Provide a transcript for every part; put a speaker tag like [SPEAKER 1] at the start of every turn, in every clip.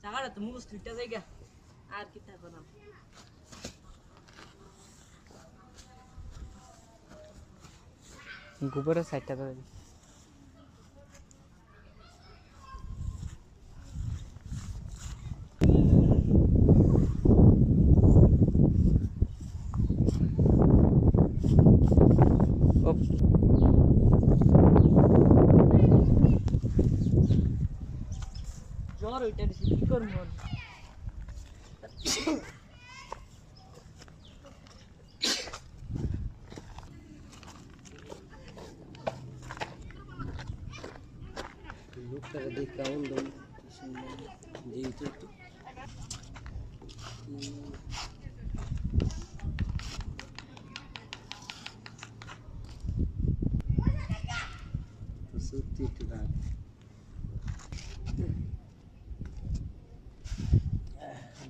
[SPEAKER 1] জায়গাটা তো মুখস্থ একটা জায়গা আর কি থাকো না
[SPEAKER 2] গোবরের সাইডটা ধরে
[SPEAKER 1] জ্বর ওইটা দিছি কি করব
[SPEAKER 3] লোকটা দেখ কেমন দম যেহেতু সত্যি একটু রাগ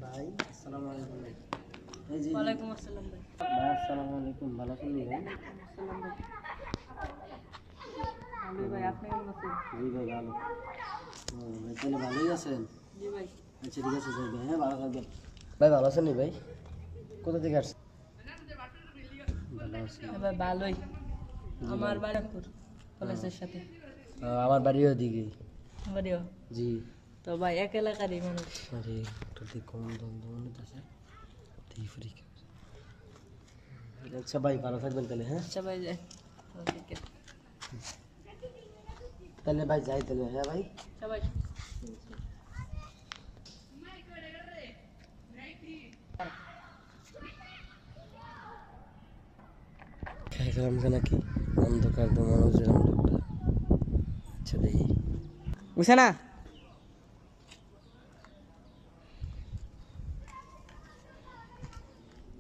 [SPEAKER 3] ভাই আসসালামু আলাইকুম ভাই এই যে
[SPEAKER 1] ওয়ালাইকুম আসসালাম ভাই
[SPEAKER 3] ভাই আসসালামু আলাইকুম ভালো আছেন ভাই
[SPEAKER 1] আসসালাম ভাই আমি ভাই আপনি কেমন আছেন
[SPEAKER 3] জি ভাই ভালো ভাই তাহলে ভালোই আছেন
[SPEAKER 1] জি ভাই
[SPEAKER 3] আচ্ছা ঠিক আছে যাই ভাই হ্যাঁ ভালো থাকবেন ভাই ভালো আছেন নি ভাই কোথা থেকে আসছেন ভালো আছি
[SPEAKER 1] ভাই ভালোই আমার বাড়িপুর কলেজের সাথে
[SPEAKER 3] আমার বাড়িও দিকে
[SPEAKER 1] বাড়িও
[SPEAKER 3] জি
[SPEAKER 1] তো ভাই এক এলাকারই মানুষ
[SPEAKER 3] আরে একটু ঠিক কম দাম মনে আছে ঠিক ফ্রি আচ্ছা ভাই ভালো থাকবেন তাহলে হ্যাঁ
[SPEAKER 1] আচ্ছা ভাই যাই ঠিক আছে
[SPEAKER 3] তাহলে ভাই যাই তাহলে হ্যাঁ ভাই
[SPEAKER 1] আচ্ছা ভাই
[SPEAKER 3] খাইলাম নাকি অন্ধকার তো মানুষ লোকটা আচ্ছা দেখি
[SPEAKER 2] বুঝছে না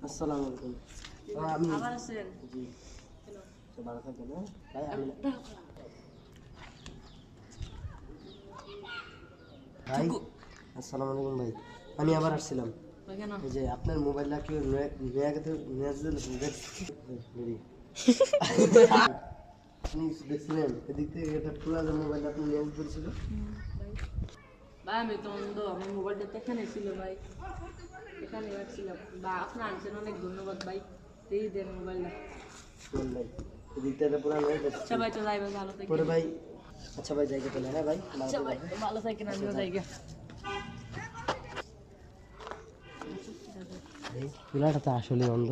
[SPEAKER 3] আসসালামু আলাইকুম আমি
[SPEAKER 1] আবার আছেন
[SPEAKER 3] জি তো ভালো থাকবেন হ্যাঁ ভাই আমি ভাই আসসালামু আলাইকুম ভাই আমি আবার আসছিলাম
[SPEAKER 1] ভাই কেন
[SPEAKER 3] এই যে আপনার মোবাইলটা কি আপনি দেখছিলেন এদিক থেকে এটা পুরানো মোবাইল আপনি নিয়ে করেছিল
[SPEAKER 1] ভাই আমি তো অন্ধ আমার মোবাইলটা তো এখানে ছিল ভাই এখানে রাখছিলাম বা আপনি আনছেন অনেক ধন্যবাদ ভাই এই দেন মোবাইলটা
[SPEAKER 3] ভাই এদিক থেকে পুরানো হয়ে গেছে
[SPEAKER 1] আচ্ছা ভাই তো যাই ভাই ভালো থাকবেন
[SPEAKER 3] পরে ভাই আচ্ছা ভাই যাই তাহলে হ্যাঁ ভাই
[SPEAKER 1] আচ্ছা ভাই ভালো থাকেন আমিও যাই গে
[SPEAKER 3] এই পুরাটা তো আসলে অন্ধ